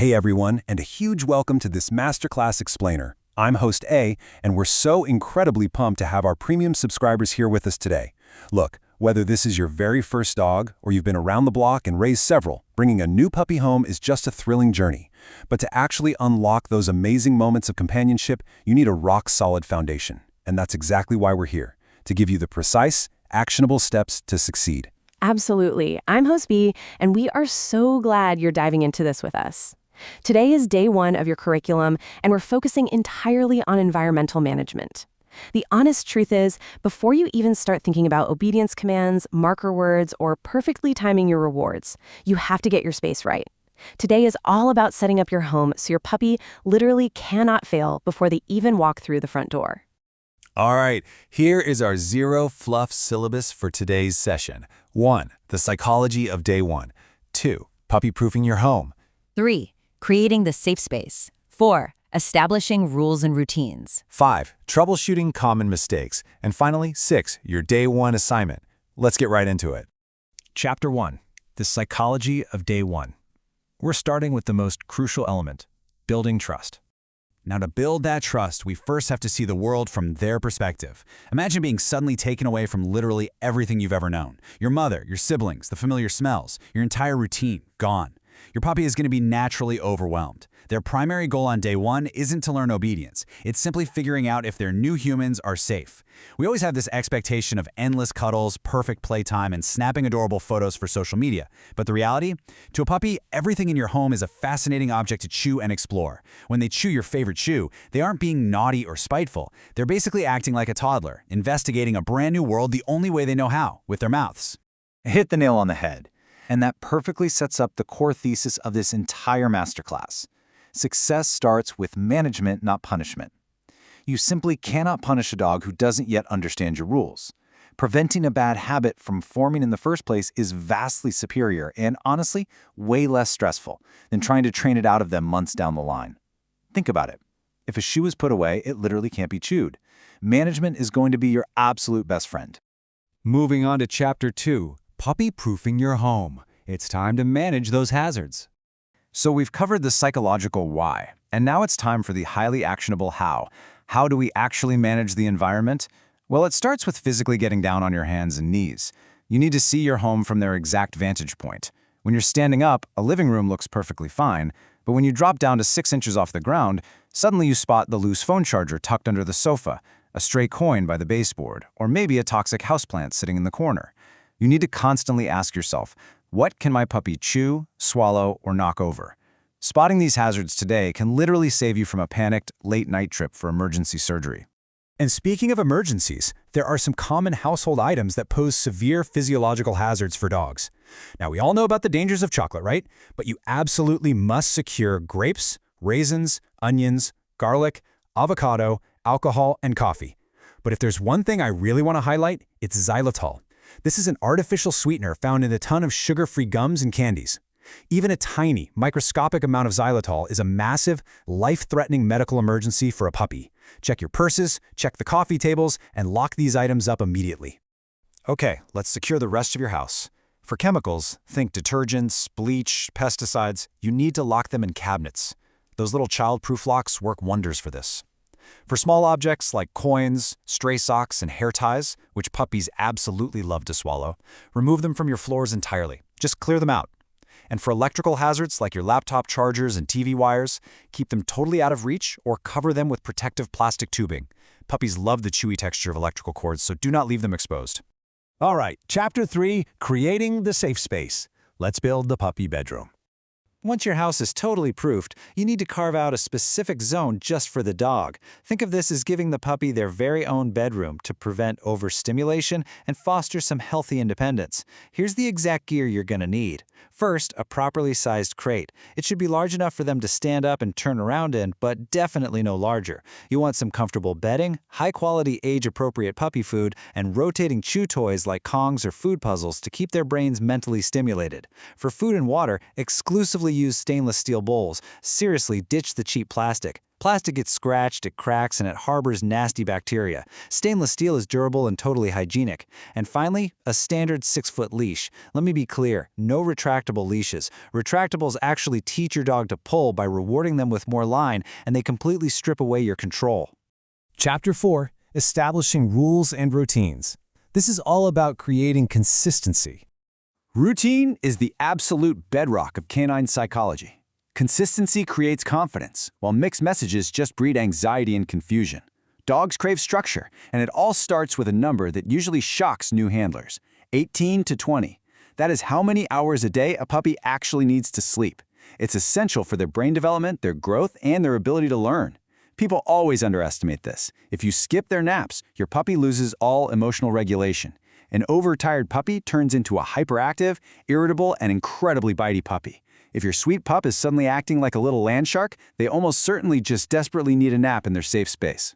Hey everyone, and a huge welcome to this Masterclass Explainer. I'm host A, and we're so incredibly pumped to have our premium subscribers here with us today. Look, whether this is your very first dog or you've been around the block and raised several, bringing a new puppy home is just a thrilling journey. But to actually unlock those amazing moments of companionship, you need a rock-solid foundation. And that's exactly why we're here, to give you the precise, actionable steps to succeed. Absolutely. I'm host B, and we are so glad you're diving into this with us. Today is day one of your curriculum, and we're focusing entirely on environmental management. The honest truth is, before you even start thinking about obedience commands, marker words, or perfectly timing your rewards, you have to get your space right. Today is all about setting up your home so your puppy literally cannot fail before they even walk through the front door. All right, here is our zero fluff syllabus for today's session. 1. The psychology of day 1. 2. Puppy-proofing your home. 3. Creating the safe space. 4. Establishing rules and routines. 5. Troubleshooting common mistakes. And finally, 6. Your day 1 assignment. Let's get right into it. Chapter 1. The psychology of day 1. We're starting with the most crucial element, building trust. Now, to build that trust, we first have to see the world from their perspective. Imagine being suddenly taken away from literally everything you've ever known. Your mother, your siblings, the familiar smells, your entire routine, gone. Your puppy is going to be naturally overwhelmed. Their primary goal on day 1 isn't to learn obedience. It's simply figuring out if their new humans are safe. We always have this expectation of endless cuddles, perfect playtime, and snapping adorable photos for social media. But the reality? To a puppy, everything in your home is a fascinating object to chew and explore. When they chew your favorite chew, they aren't being naughty or spiteful. They're basically acting like a toddler, investigating a brand new world the only way they know how, with their mouths. Hit the nail on the head. And that perfectly sets up the core thesis of this entire masterclass. Success starts with management, not punishment. You simply cannot punish a dog who doesn't yet understand your rules. Preventing a bad habit from forming in the first place is vastly superior and, honestly, way less stressful than trying to train it out of them months down the line. Think about it. If a shoe is put away, it literally can't be chewed. Management is going to be your absolute best friend. Moving on to Chapter 2, Puppy-proofing your home. It's time to manage those hazards. So we've covered the psychological why, and now it's time for the highly actionable how. How do we actually manage the environment? Well, it starts with physically getting down on your hands and knees. You need to see your home from their exact vantage point. When you're standing up, a living room looks perfectly fine, but when you drop down to 6 inches off the ground, suddenly you spot the loose phone charger tucked under the sofa, a stray coin by the baseboard, or maybe a toxic houseplant sitting in the corner. You need to constantly ask yourself, what can my puppy chew, swallow, or knock over? Spotting these hazards today can literally save you from a panicked, late-night trip for emergency surgery. And speaking of emergencies, there are some common household items that pose severe physiological hazards for dogs. Now, we all know about the dangers of chocolate, right? But you absolutely must secure grapes, raisins, onions, garlic, avocado, alcohol, and coffee. But if there's one thing I really want to highlight, it's xylitol. This is an artificial sweetener found in a ton of sugar-free gums and candies. Even a tiny, microscopic amount of xylitol is a massive, life-threatening medical emergency for a puppy. Check your purses, check the coffee tables, and lock these items up immediately. Okay, let's secure the rest of your house. For chemicals, think detergents, bleach, pesticides. You need to lock them in cabinets. Those little child-proof locks work wonders for this. For small objects like coins, stray socks, and hair ties, which puppies absolutely love to swallow, remove them from your floors entirely. Just clear them out. And for electrical hazards like your laptop chargers and TV wires, keep them totally out of reach or cover them with protective plastic tubing. Puppies love the chewy texture of electrical cords, so do not leave them exposed. All right, Chapter 3, Creating the Safe Space. Let's build the puppy bedroom. Once your house is totally proofed, you need to carve out a specific zone just for the dog. Think of this as giving the puppy their very own bedroom to prevent overstimulation and foster some healthy independence. Here's the exact gear you're going to need. First, a properly sized crate. It should be large enough for them to stand up and turn around in, but definitely no larger. You want some comfortable bedding, high-quality age-appropriate puppy food, and rotating chew toys like Kongs or food puzzles to keep their brains mentally stimulated. For food and water, exclusively use stainless steel bowls. Seriously, ditch the cheap plastic. Plastic gets scratched, it cracks, and it harbors nasty bacteria. Stainless steel is durable and totally hygienic. And finally, a standard 6-foot leash. Let me be clear, no retractable leashes. Retractables actually teach your dog to pull by rewarding them with more line, and they completely strip away your control. Chapter 4, Establishing Rules and Routines. This is all about creating consistency. Routine is the absolute bedrock of canine psychology. Consistency creates confidence, while mixed messages just breed anxiety and confusion. Dogs crave structure, and it all starts with a number that usually shocks new handlers: 18 to 20. That is how many hours a day a puppy actually needs to sleep. It's essential for their brain development, their growth, and their ability to learn. People always underestimate this. If you skip their naps, your puppy loses all emotional regulation. An overtired puppy turns into a hyperactive, irritable, and incredibly bitey puppy. If your sweet pup is suddenly acting like a little land shark, they almost certainly just desperately need a nap in their safe space.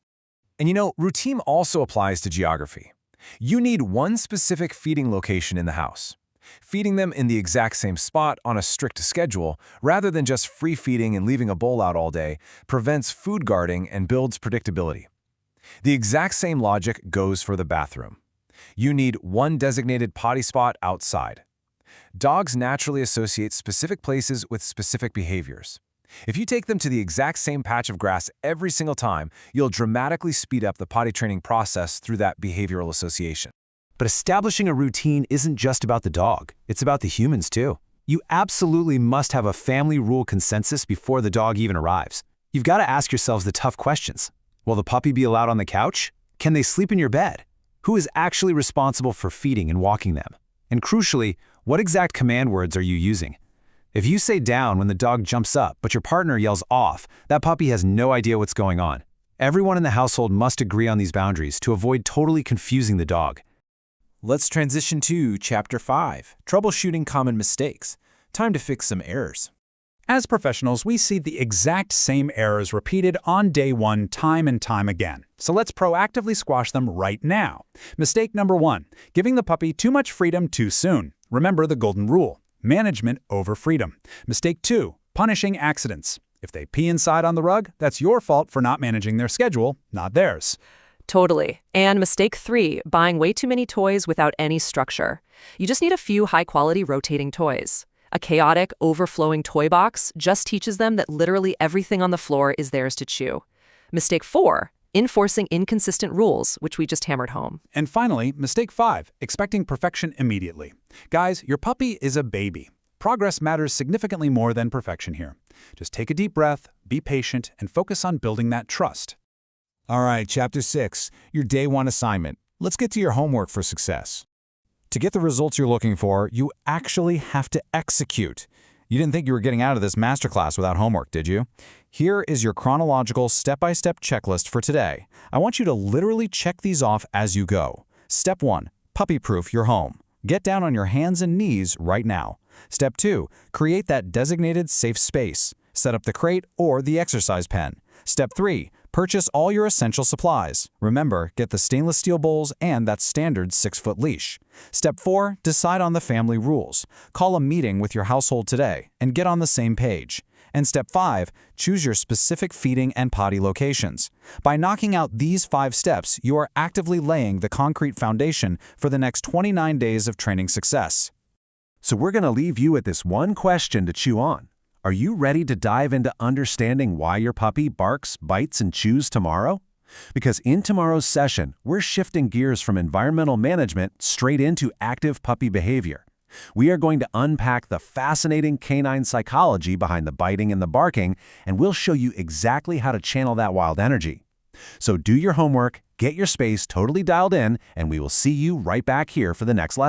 And routine also applies to geography. You need one specific feeding location in the house. Feeding them in the exact same spot on a strict schedule, rather than just free feeding and leaving a bowl out all day, prevents food guarding and builds predictability. The exact same logic goes for the bathroom. You need one designated potty spot outside. Dogs naturally associate specific places with specific behaviors. If you take them to the exact same patch of grass every single time, you'll dramatically speed up the potty training process through that behavioral association. But establishing a routine isn't just about the dog, it's about the humans too. You absolutely must have a family rule consensus before the dog even arrives. You've got to ask yourselves the tough questions. Will the puppy be allowed on the couch? Can they sleep in your bed? Who is actually responsible for feeding and walking them? And crucially, what exact command words are you using? If you say down when the dog jumps up, but your partner yells off, that puppy has no idea what's going on. Everyone in the household must agree on these boundaries to avoid totally confusing the dog. Let's transition to Chapter 5, Troubleshooting Common Mistakes. Time to fix some errors. As professionals, we see the exact same errors repeated on day one time and time again. So let's proactively squash them right now. Mistake number 1, giving the puppy too much freedom too soon. Remember the golden rule: management over freedom. Mistake 2, punishing accidents. If they pee inside on the rug, that's your fault for not managing their schedule, not theirs. Totally. And mistake 3, buying way too many toys without any structure. You just need a few high-quality rotating toys. A chaotic, overflowing toy box just teaches them that literally everything on the floor is theirs to chew. Mistake 4, enforcing inconsistent rules, which we just hammered home. And finally, mistake 5, expecting perfection immediately. Guys, your puppy is a baby. Progress matters significantly more than perfection here. Just take a deep breath, be patient, and focus on building that trust. All right, Chapter 6, your Day 1 assignment. Let's get to your homework for success. To get the results you're looking for, you actually have to execute. You didn't think you were getting out of this masterclass without homework, did you? Here is your chronological step-by-step checklist for today. I want you to literally check these off as you go. Step 1, puppy-proof your home. Get down on your hands and knees right now. Step 2, create that designated safe space. Set up the crate or the exercise pen. Step 3, purchase all your essential supplies. Remember, get the stainless steel bowls and that standard 6-foot leash. Step 4, decide on the family rules. Call a meeting with your household today and get on the same page. And Step 5, choose your specific feeding and potty locations. By knocking out these 5 steps, you are actively laying the concrete foundation for the next 29 days of training success. So we're going to leave you with this one question to chew on. Are you ready to dive into understanding why your puppy barks, bites, and chews tomorrow? Because in tomorrow's session, we're shifting gears from environmental management straight into active puppy behavior. We are going to unpack the fascinating canine psychology behind the biting and the barking, and we'll show you exactly how to channel that wild energy. So do your homework, get your space totally dialed in, and we will see you right back here for the next lesson.